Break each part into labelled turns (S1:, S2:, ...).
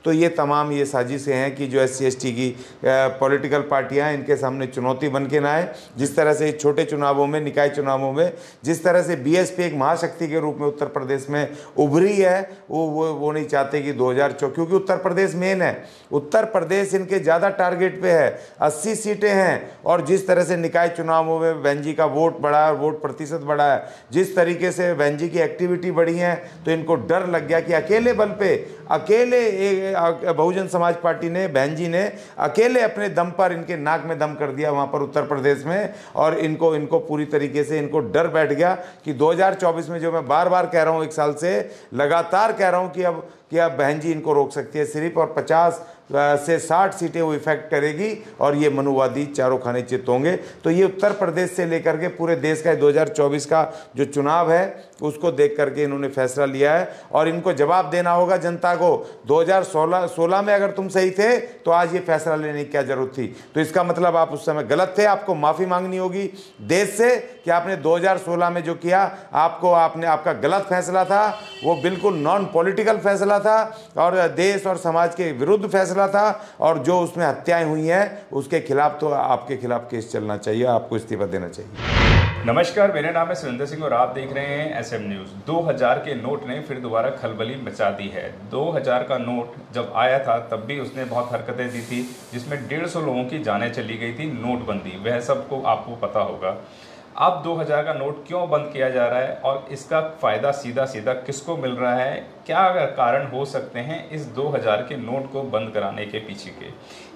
S1: तो ये तमाम ये साजिशें हैं कि जो SC/ST की पॉलिटिकल पार्टियां इनके सामने चुनौती बन के ना आए। जिस तरह से छोटे चुनावों में, निकाय चुनावों में जिस तरह से BSP एक महाशक्ति के रूप में उत्तर प्रदेश में उभरी है, वो नहीं चाहते कि 2024, क्योंकि उत्तर प्रदेश मेन है, उत्तर प्रदेश इनके ज़्यादा टारगेट पे है, 80 सीटें हैं। और जिस तरह से निकाय चुनावों में बहन जी का वोट बढ़ा है, वोट प्रतिशत बढ़ा है, जिस तरीके से बहन जी की एक्टिविटी बढ़ी है, तो इनको डर लग गया कि अकेले बल पे, अकेले बहुजन समाज पार्टी ने, बहन जी ने अकेले अपने दम पर इनके नाक में दम कर दिया वहाँ पर उत्तर प्रदेश में। और इनको पूरी तरीके से इनको डर बैठ गया कि 2024 में, जो मैं बार बार कह रहा हूँ, 1 साल से लगातार कह रहा हूँ कि अब बहन जी इनको रोक सकती है सिर्फ, और 50 से 60 सीटें वो इफेक्ट करेगी और ये मनुवादी चारों खाने चित होंगे। तो ये उत्तर प्रदेश से लेकर के पूरे देश का 2024 का जो चुनाव है उसको देख करके इन्होंने फैसला लिया है, और इनको जवाब देना होगा जनता को। 2016 में अगर तुम सही थे तो आज ये फैसला लेने की क्या जरूरत थी? तो इसका मतलब आप उस समय गलत थे, आपको माफ़ी मांगनी होगी देश से कि आपने 2016 में जो किया, आपका गलत फैसला था, वो बिल्कुल नॉन पॉलिटिकल फैसला था और देश और समाज के विरुद्ध फैसला था। और जो उसमें हत्याएं हुई हैं उसके खिलाफ तो आपके खिलाफ केस चलना चाहिए, आपको इस्तीफा देना चाहिए।
S2: नमस्कार, मेरा नाम है सुरेंद्र सिंह और आप देख रहे हैं SM न्यूज़। 2000 के नोट ने फिर दोबारा खलबली मचा दी है। 2000 का नोट जब आया था तब भी उसने बहुत हरकतें दी थी, जिसमें 150 लोगों की जानें चली गई थी। नोटबंदी, वह सबको आपको पता होगा। अब 2000 का नोट क्यों बंद किया जा रहा है और इसका फ़ायदा सीधा सीधा किसको मिल रहा है, क्या कारण हो सकते हैं इस 2000 के नोट को बंद कराने के पीछे के,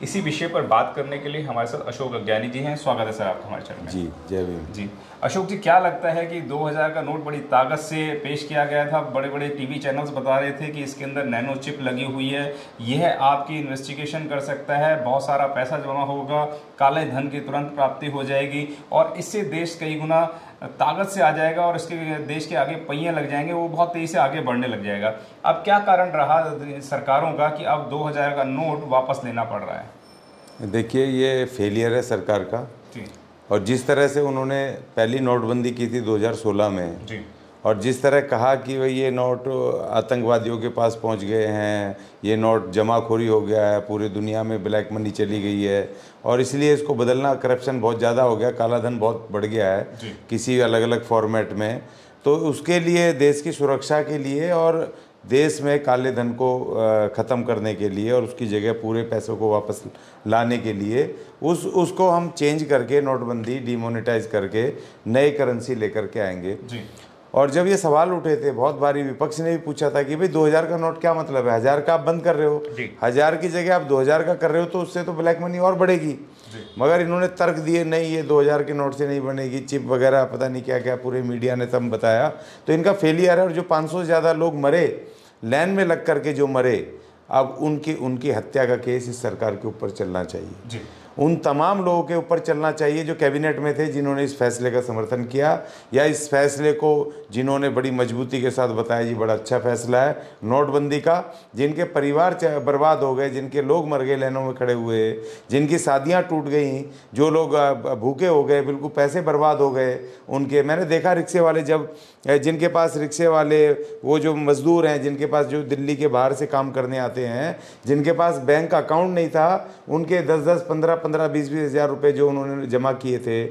S2: इसी विषय पर बात करने के लिए हमारे साथ अशोक अज्ञानी जी हैं। स्वागत है सर आपका हमारे चैनल में।
S1: जी, जय भीम
S2: जी। अशोक जी, क्या लगता है कि 2000 का नोट बड़ी ताकत से पेश किया गया था? बड़े बड़े टीवी चैनल्स बता रहे थे कि इसके अंदर नैनो चिप लगी हुई है, यह आपकी इन्वेस्टिगेशन कर सकता है, बहुत सारा पैसा जमा होगा, काले धन की तुरंत प्राप्ति हो जाएगी और इससे देश कई गुना ताकत से आ जाएगा और इसके देश के आगे पहिए लग जाएंगे, वो बहुत तेजी से आगे बढ़ने लग जाएगा। अब क्या कारण रहा सरकारों का कि अब 2000 का नोट वापस लेना पड़ रहा है?
S1: देखिए, ये फेलियर है सरकार का
S2: जी।
S1: और जिस तरह से उन्होंने पहली नोटबंदी की थी 2016 में
S2: जी।
S1: और जिस तरह कहा कि भाई ये नोट आतंकवादियों के पास पहुंच गए हैं, ये नोट जमाखोरी हो गया है, पूरी दुनिया में ब्लैक मनी चली गई है और इसलिए इसको बदलना, करप्शन बहुत ज़्यादा हो गया, काला धन बहुत बढ़ गया है किसी अलग अलग फॉर्मेट में। तो उसके लिए, देश की सुरक्षा के लिए और देश में काले धन को ख़त्म करने के लिए और उसकी जगह पूरे पैसों को वापस लाने के लिए उसको हम चेंज करके, नोटबंदी डिमोनेटाइज करके नए करेंसी लेकर के आएंगे।
S2: जी।
S1: और जब ये सवाल उठे थे, बहुत बारी विपक्ष ने भी पूछा था कि भाई 2000 का नोट क्या मतलब है, 1000 का आप बंद कर रहे हो, 1000 की जगह आप 2000 का कर रहे हो, तो उससे तो ब्लैक मनी और बढ़ेगी। मगर इन्होंने तर्क दिए, नहीं ये 2000 के नोट से नहीं बनेगी, चिप वगैरह पता नहीं क्या क्या पूरे मीडिया ने तब बताया। तो इनका फेलियर है। और जो 500 से ज़्यादा लोग मरे, लाइन में लग करके जो मरे, अब उनकी हत्या का केस इस सरकार के ऊपर चलना चाहिए। उन तमाम लोगों के ऊपर चलना चाहिए जो कैबिनेट में थे, जिन्होंने इस फैसले का समर्थन किया या इस फैसले को जिन्होंने बड़ी मजबूती के साथ बताया जी बड़ा अच्छा फैसला है नोटबंदी का। जिनके परिवार बर्बाद हो गए, जिनके लोग मर गए लाइनों में खड़े हुए, जिनकी शादियां टूट गई, जो लोग भूखे हो गए, बिल्कुल पैसे बर्बाद हो गए उनके। मैंने देखा रिक्शे वाले, जब जिनके पास रिक्शे वाले, वो जो मज़दूर हैं जिनके पास, जो दिल्ली के बाहर से काम करने आते हैं, जिनके पास बैंक अकाउंट नहीं था, उनके 10-10, 15-15, 20-20 हज़ार रुपये जो उन्होंने जमा किए थे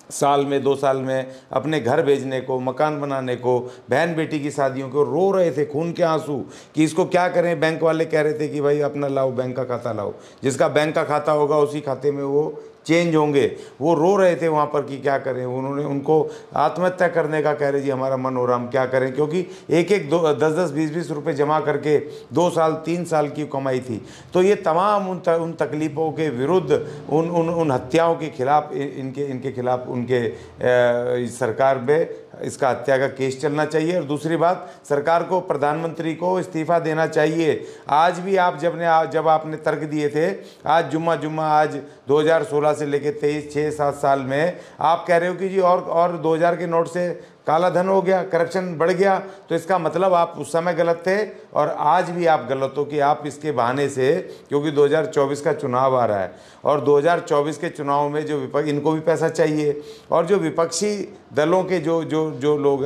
S1: साल में, 2 साल में, अपने घर भेजने को, मकान बनाने को, बहन बेटी की शादियों को, रो रहे थे खून के आंसू कि इसको क्या करें। बैंक वाले कह रहे थे कि भाई अपना लाओ, बैंक का खाता लाओ, जिसका बैंक का खाता होगा उसी खाते में वो चेंज होंगे। वो रो रहे थे वहाँ पर कि क्या करें। उन्होंने उनको आत्महत्या करने का कह रहे जी हमारा मन हो रहा, हम क्या करें, क्योंकि एक 10-10, 20-20 रुपये जमा करके 2 साल 3 साल की कमाई थी। तो ये तमाम उन तकलीफ़ों के विरुद्ध, उन हत्याओं के खिलाफ, इनके खिलाफ उनके सरकार में इसका हत्या का केस चलना चाहिए। और दूसरी बात, सरकार को, प्रधानमंत्री को इस्तीफा देना चाहिए। आज भी आप जब आपने तर्क दिए थे, आज जुम्मा आज 2016 से लेकर 23, 6-7 साल में आप कह रहे हो कि जी और 2000 के नोट से काला धन हो गया, करप्शन बढ़ गया। तो इसका मतलब आप उस समय गलत थे और आज भी आप गलत हो कि आप इसके बहाने से, क्योंकि 2024 का चुनाव आ रहा है और 2024 के चुनाव में जो विपक्ष, इनको भी पैसा चाहिए और जो विपक्षी दलों के जो जो जो लोग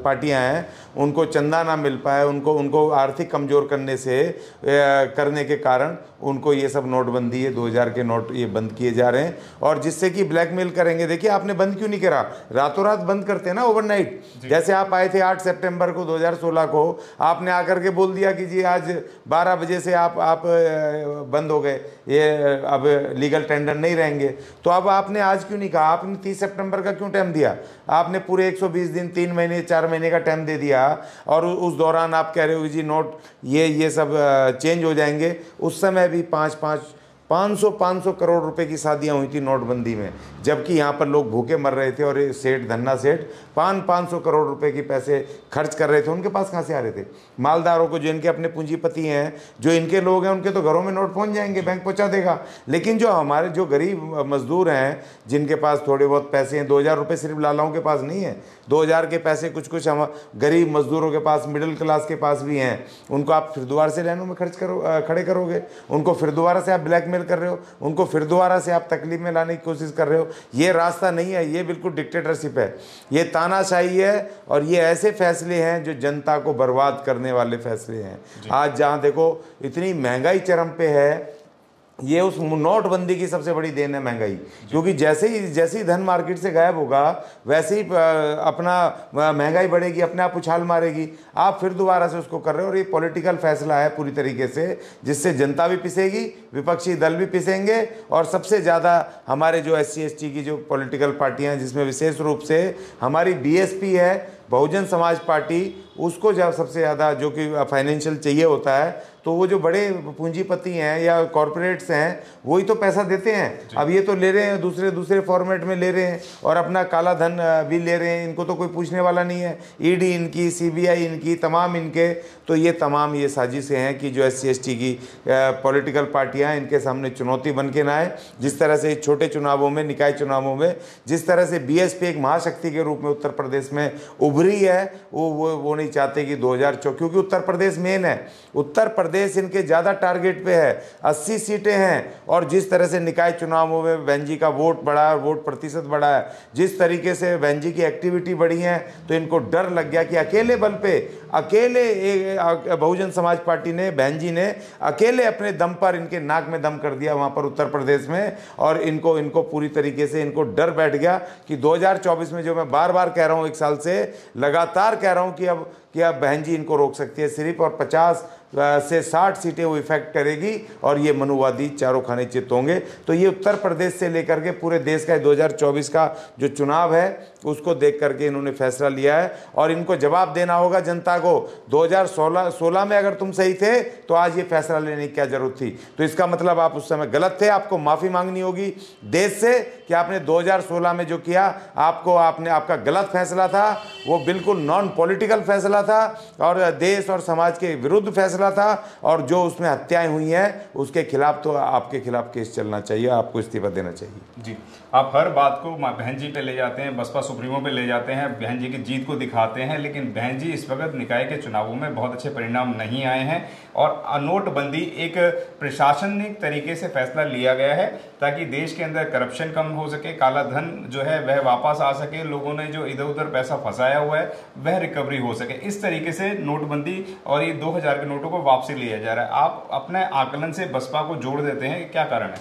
S1: पार्टियां हैं उनको चंदा ना मिल पाए, उनको आर्थिक कमज़ोर करने के कारण उनको ये सब नोटबंदी है, 2000 के नोट ये बंद किए जा रहे हैं और जिससे कि ब्लैकमेल करेंगे। देखिए आपने बंद क्यों नहीं करा, रातों रात बंद करते हैं ना ओवरनाइट। जैसे आप आए थे 8 सितंबर को 2016 को, आपने आकर के बोल दिया कि जी आज 12 बजे से आप बंद हो गए, ये अब लीगल टेंडर नहीं रहेंगे। तो अब आपने आज क्यों नहीं कहा, आपने 30 सितंबर का क्यों टाइम दिया? आपने पूरे 120 दिन, 3 महीने 4 महीने का टाइम दे दिया और उस दौरान आप कह रहे हो जी नोट ये सब चेंज हो जाएंगे। उस समय भी 500 करोड़ रुपए की शादियां हुई थी नोटबंदी में, जबकि यहाँ पर लोग भूखे मर रहे थे और ये सेठ, धन्ना सेठ 500 करोड़ रुपए की पैसे खर्च कर रहे थे। उनके पास कहाँ से आ रहे थे? मालदारों को, जो इनके अपने पूंजीपति हैं, जो इनके लोग हैं, उनके तो घरों में नोट पहुँच जाएंगे, बैंक पहुँचा देगा। लेकिन जो हमारे जो गरीब मजदूर हैं, जिनके पास थोड़े बहुत पैसे हैं, 2000 रुपये सिर्फ लालाओं के पास नहीं है, 2000 के पैसे कुछ हम गरीब मजदूरों के पास, मिडिल क्लास के पास भी हैं। उनको आप फिर दोबारा से लाइनों में खड़े करोगे, उनको फिर दोबारा से आप ब्लैकमेल कर रहे हो, उनको फिर दोबारा से आप तकलीफ में लाने की कोशिश कर रहे हो। ये रास्ता नहीं है, ये बिल्कुल डिक्टेटरशिप है, ये तानाशाही है और ये ऐसे फैसले हैं जो जनता को बर्बाद करने वाले फैसले हैं। आज जहाँ देखो इतनी महंगाई चरम पे है, ये उस नोटबंदी की सबसे बड़ी देन है महंगाई, क्योंकि जैसे ही धन मार्केट से गायब होगा वैसे ही अपना महंगाई बढ़ेगी, अपने आप उछाल मारेगी। आप फिर दोबारा से उसको कर रहे हो और ये पॉलिटिकल फैसला है पूरी तरीके से, जिससे जनता भी पिसेगी, विपक्षी दल भी पिसेंगे और सबसे ज़्यादा हमारे जो SC ST की जो पॉलिटिकल पार्टियाँ हैं, जिसमें विशेष रूप से हमारी BSP है, बहुजन समाज पार्टी, उसको जब सबसे ज़्यादा जो कि फाइनेंशियल चाहिए होता है, तो वो जो बड़े पूंजीपति हैं या कॉरपोरेट्स हैं वही तो पैसा देते हैं। अब ये तो ले रहे हैं, दूसरे फॉर्मेट में ले रहे हैं और अपना काला धन भी ले रहे हैं। इनको तो कोई पूछने वाला नहीं है, ED इनकी, CBI इनकी, तमाम इनके। तो ये तमाम ये साजिशें हैं कि जो SC ST की पॉलिटिकल पार्टियां हैं, इनके सामने चुनौती बन के ना आए। जिस तरह से छोटे चुनावों में, निकाय चुनावों में जिस तरह से BSP एक महाशक्ति के रूप में उत्तर प्रदेश में उभरी है, वो नहीं चाहते कि 2024, क्योंकि उत्तर प्रदेश मेन है, उत्तर प्रदेश इनके ज़्यादा टारगेट पे है, 80 सीटें हैं। और जिस तरह से निकाय चुनावों में बहन जी का वोट बढ़ा है, वोट प्रतिशत बढ़ा है, जिस तरीके से बहन जी की एक्टिविटी बढ़ी है, तो इनको डर लग गया कि अकेले बल पे, अकेले बहुजन समाज पार्टी ने, बहन जी ने अकेले अपने दम पर इनके नाक में दम कर दिया वहाँ पर उत्तर प्रदेश में। और इनको पूरी तरीके से इनको डर बैठ गया कि 2024 में, जो मैं बार बार कह रहा हूँ, 1 साल से लगातार कह रहा हूँ कि अब बहन जी इनको रोक सकती है सिर्फ, और 50 से 60 सीटें वो इफेक्ट करेगी और ये मनुवादी चारों खाने चित होंगे। तो ये उत्तर प्रदेश से लेकर के पूरे देश का 2024 का जो चुनाव है उसको देख करके इन्होंने फैसला लिया है और इनको जवाब देना होगा जनता को। 2016 में अगर तुम सही थे तो आज ये फैसला लेने की क्या जरूरत थी? तो इसका मतलब आप उस समय गलत थे, आपको माफ़ी मांगनी होगी देश से कि आपने 2016 में जो किया, आपका गलत फैसला था, वो बिल्कुल नॉन पॉलिटिकल फैसला था और देश और समाज के विरुद्ध फैसला था। और जो उसमें हत्याएं हुई हैं उसके खिलाफ तो आपके खिलाफ केस चलना चाहिए, आपको इस्तीफा देना चाहिए।
S2: जी, आप हर बात को बहन जी पे ले जाते हैं, बसपा सुप्रीमो पे ले जाते हैं, बहन जी की जीत को दिखाते हैं, लेकिन बहन जी इस वक्त निकाय के चुनावों में बहुत अच्छे परिणाम नहीं आए हैं। और नोटबंदी एक प्रशासनिक तरीके से फैसला लिया गया है ताकि देश के अंदर करप्शन कम हो सके, काला धन जो है वह वापस आ सके, लोगों ने जो इधर उधर पैसा फंसाया हुआ है वह रिकवरी हो सके। इस तरीके से नोटबंदी और ये 2000 के नोटों को वापसी लिया जा रहा है। आप अपने आकलन से बसपा को जोड़ देते हैं, क्या कारण है?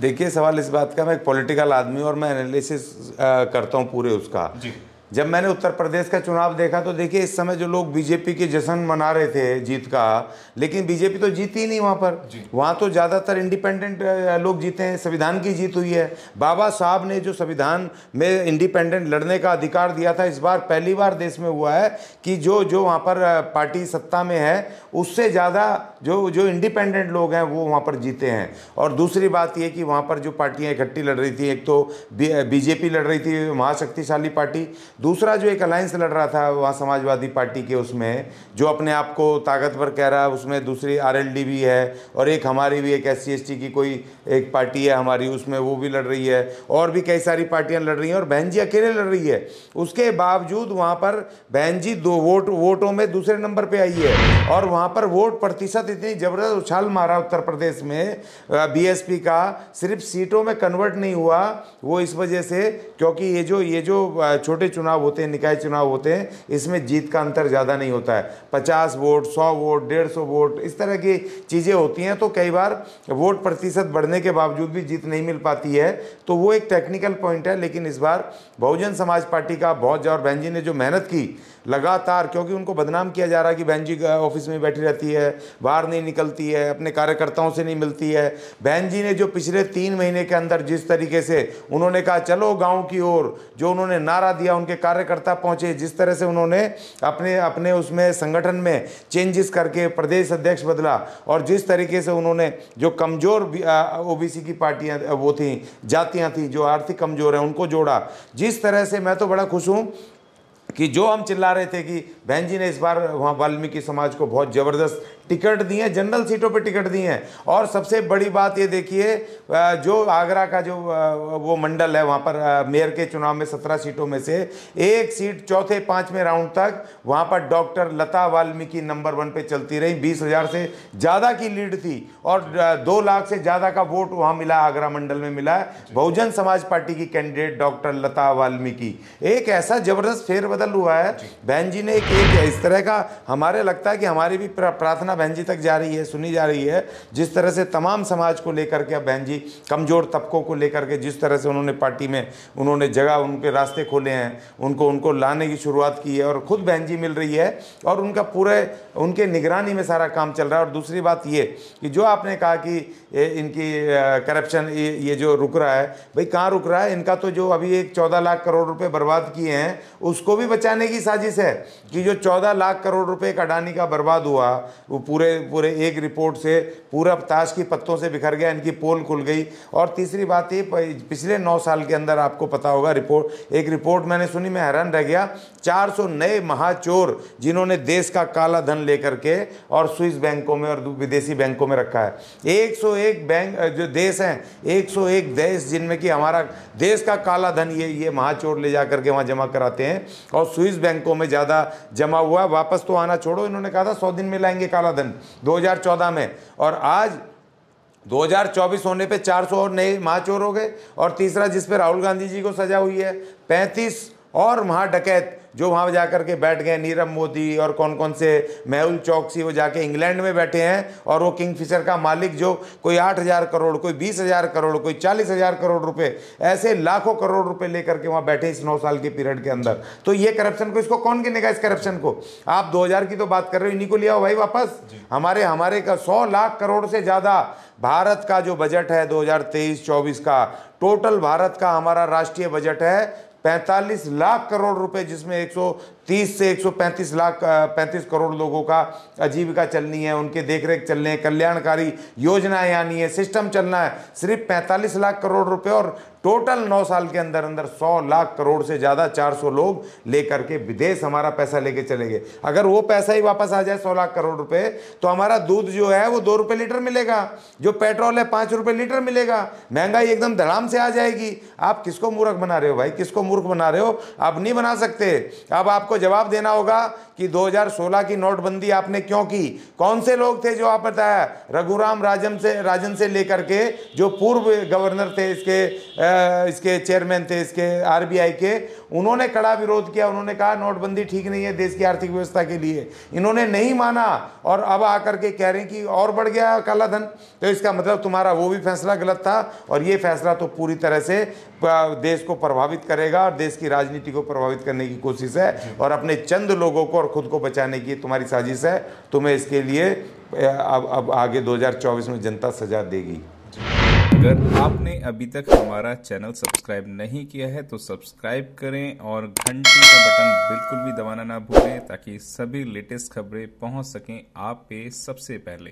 S1: देखिए, सवाल इस बात का, मैं एक पॉलिटिकल आदमी और मैं एनालिसिस करता हूँ पूरे उसका। जी, जब मैंने उत्तर प्रदेश का चुनाव देखा तो देखिए इस समय जो लोग बीजेपी के जश्न मना रहे थे जीत का, लेकिन बीजेपी तो जीती ही नहीं वहाँ पर। वहाँ तो ज़्यादातर इंडिपेंडेंट लोग जीते हैं, संविधान की जीत हुई है। बाबा साहब ने जो संविधान में इंडिपेंडेंट लड़ने का अधिकार दिया था, इस बार पहली बार देश में हुआ है कि जो वहाँ पर पार्टी सत्ता में है उससे ज़्यादा जो इंडिपेंडेंट लोग हैं वो वहाँ पर जीते हैं। और दूसरी बात ये कि वहाँ पर जो पार्टियाँ इकट्ठी लड़ रही थी, एक तो बीजेपी लड़ रही थी, महाशक्तिशाली पार्टी, दूसरा जो एक अलायंस लड़ रहा था वहाँ समाजवादी पार्टी के, उसमें जो अपने आप को ताकतवर कह रहा है, उसमें दूसरी आरएलडी भी है और एक हमारी भी एक SC/ST की कोई एक पार्टी है हमारी, उसमें वो भी लड़ रही है और भी कई सारी पार्टियां लड़ रही हैं और बहन जी अकेले लड़ रही है। उसके बावजूद वहाँ पर बहन जी 2 वोटों में दूसरे नंबर पे आई है और वहाँ पर वोट प्रतिशत इतनी ज़बरदस्त उछाल मारा उत्तर प्रदेश में BSP का, सिर्फ सीटों में कन्वर्ट नहीं हुआ वो इस वजह से क्योंकि ये जो छोटे चुनाव होते हैं, निकाय चुनाव होते हैं, इसमें जीत का अंतर ज़्यादा नहीं होता है। 50 वोट, 100 वोट, 150 वोट, इस तरह की चीज़ें होती हैं, तो कई बार वोट प्रतिशत बढ़ने के बावजूद भी जीत नहीं मिल पाती है, तो वो एक टेक्निकल पॉइंट है। लेकिन इस बार बहुजन समाज पार्टी का बहुत ज़्यादा, बहन जी ने जो मेहनत की लगातार, क्योंकि उनको बदनाम किया जा रहा है कि बहन जी ऑफिस में बैठी रहती है, बाहर नहीं निकलती है, अपने कार्यकर्ताओं से नहीं मिलती है। बहन जी ने जो पिछले 3 महीने के अंदर जिस तरीके से उन्होंने कहा चलो गांव की ओर, जो उन्होंने नारा दिया, उनके कार्यकर्ता पहुंचे, जिस तरह से उन्होंने अपने उसमें संगठन में चेंजेस करके प्रदेश अध्यक्ष बदला और जिस तरीके से उन्होंने जो कमज़ोर OBC की पार्टियाँ वो थी, जातियाँ थी जो आर्थिक कमज़ोर हैं, उनको जोड़ा, जिस तरह से, मैं तो बड़ा खुश हूँ कि जो हम चिल्ला रहे थे कि बहन जी ने इस बार वहाँ वाल्मीकि समाज को बहुत ज़बरदस्त टिकट दिए हैं, जनरल सीटों पे टिकट दिए हैं। और सबसे बड़ी बात ये देखिए, जो आगरा का जो वो मंडल है, वहाँ पर मेयर के चुनाव में 17 सीटों में से एक सीट चौथे 5वें राउंड तक वहाँ पर डॉक्टर लता वाल्मीकि नंबर 1 पे चलती रही। 20,000 से ज़्यादा की लीड थी और 2 लाख से ज़्यादा का वोट वहाँ मिला, आगरा मंडल में मिला है बहुजन समाज पार्टी की कैंडिडेट डॉक्टर लता वाल्मीकि। एक ऐसा ज़बरदस्त फेरबदल हुआ है। बहन जी ने एक इस तरह का, हमारे लगता है कि हमारी भी प्रार्थना बहन जी तक जा रही है, सुनी जा रही है, जिस तरह से तमाम समाज को लेकर के, अब बहन जी कमज़ोर तबकों को लेकर के जिस तरह से उन्होंने पार्टी में उन्होंने जगह, उनके रास्ते खोले हैं, उनको लाने की शुरुआत की है और ख़ुद बहन जी मिल रही है और उनका पूरे उनके निगरानी में सारा काम चल रहा है। और दूसरी बात ये कि जो आपने कहा कि इनकी करप्शन ये जो रुक रहा है, भाई कहाँ रुक रहा है? इनका तो जो अभी एक 14 लाख करोड़ रुपए बर्बाद किए हैं, उसको भी बचाने की साजिश है कि जो 14 लाख करोड़ रुपए का अडानी का बर्बाद हुआ, वो पूरे एक रिपोर्ट से पूरा ताश की पत्तों से बिखर गया, इनकी पोल खुल गई। और तीसरी बात ये, पिछले 9 साल के अंदर आपको पता होगा, एक रिपोर्ट मैंने सुनी, मैं हैरान रह गया, 400 नए महाचोर जिन्होंने देश का काला धन लेकर के और स्विस बैंकों में और विदेशी बैंकों में रखा है। 101 बैंक जो देश हैं, 101 देश जिनमें कि हमारा देश का काला धन ये महाचोर ले जाकर के वहाँ जमा कराते हैं और स्विस बैंकों में ज़्यादा जमा हुआ। वापस तो आना छोड़ो, इन्होंने कहा था 100 दिन में लाएंगे काला धन 2014 में, और आज 2024 होने पे 400 और नए महाचोर हो गए। और तीसरा, जिस पे राहुल गांधी जी को सजा हुई है, 35 और महाडकैत जो वहाँ जाकर के बैठ गए, नीरव मोदी और कौन से, मेहुल चौकसी, वो जाके इंग्लैंड में बैठे हैं। और वो किंगफिशर का मालिक जो कोई 8,000 करोड़, कोई 20,000 करोड़, कोई 40,000 करोड़ रुपए, ऐसे लाखों करोड़ रुपए लेकर के वहाँ बैठे इस 9 साल के पीरियड के अंदर। तो ये करप्शन को, इसको कौन गिनेगा इस करप्शन को? आप 2000 की तो बात कर रहे हो, इन्हीं को ले आओ भाई वापस। हमारे का 100 लाख करोड़ से ज़्यादा भारत का जो बजट है 2023-24 का, टोटल भारत का हमारा राष्ट्रीय बजट है 45 लाख करोड़ रुपए, जिसमें 130 से 135 करोड़ लोगों का आजीविका चलनी है, उनके देखरेख चलने, कल्याणकारी योजनाएं आनी है, सिस्टम चलना है। सिर्फ 45 लाख करोड़ रुपए और टोटल 9 साल के अंदर 100 लाख करोड़ से ज़्यादा 400 लोग लेकर के विदेश हमारा पैसा लेके चले गए। अगर वो पैसा ही वापस आ जाए 100 लाख करोड़ रुपए, तो हमारा दूध जो है वो 2 रुपये लीटर मिलेगा, जो पेट्रोल है 5 रुपये लीटर मिलेगा, महंगाई एकदम धड़ाम से आ जाएगी। आप किसको मूर्ख बना रहे हो भाई? किसको मूर्ख बना रहे हो? आप नहीं बना सकते। अब आपको जवाब देना होगा कि 2016 की नोटबंदी आपने क्यों की? कौन से लोग थे जो आप बताया, रघुराम राजन से लेकर के जो पूर्व गवर्नर थे, इसके चेयरमैन थे, इसके RBI के, उन्होंने कड़ा विरोध किया। उन्होंने कहा नोटबंदी ठीक नहीं है देश की आर्थिक व्यवस्था के लिए। इन्होंने नहीं माना और अब आकर के कह रहे हैं कि और बढ़ गया काला धन। तो इसका मतलब तुम्हारा वो भी फैसला गलत था और ये फैसला तो पूरी तरह से देश को प्रभावित करेगा और देश की राजनीति को प्रभावित करने की कोशिश है और अपने चंद लोगों को और खुद को बचाने की तुम्हारी साजिश है। तुम्हें इसके लिए अब आगे 2024 में जनता सजा देगी।
S2: अगर आपने अभी तक हमारा चैनल सब्सक्राइब नहीं किया है तो सब्सक्राइब करें और घंटी का बटन बिल्कुल भी दबाना ना भूलें, ताकि सभी लेटेस्ट खबरें पहुंच सकें आप पे सबसे पहले।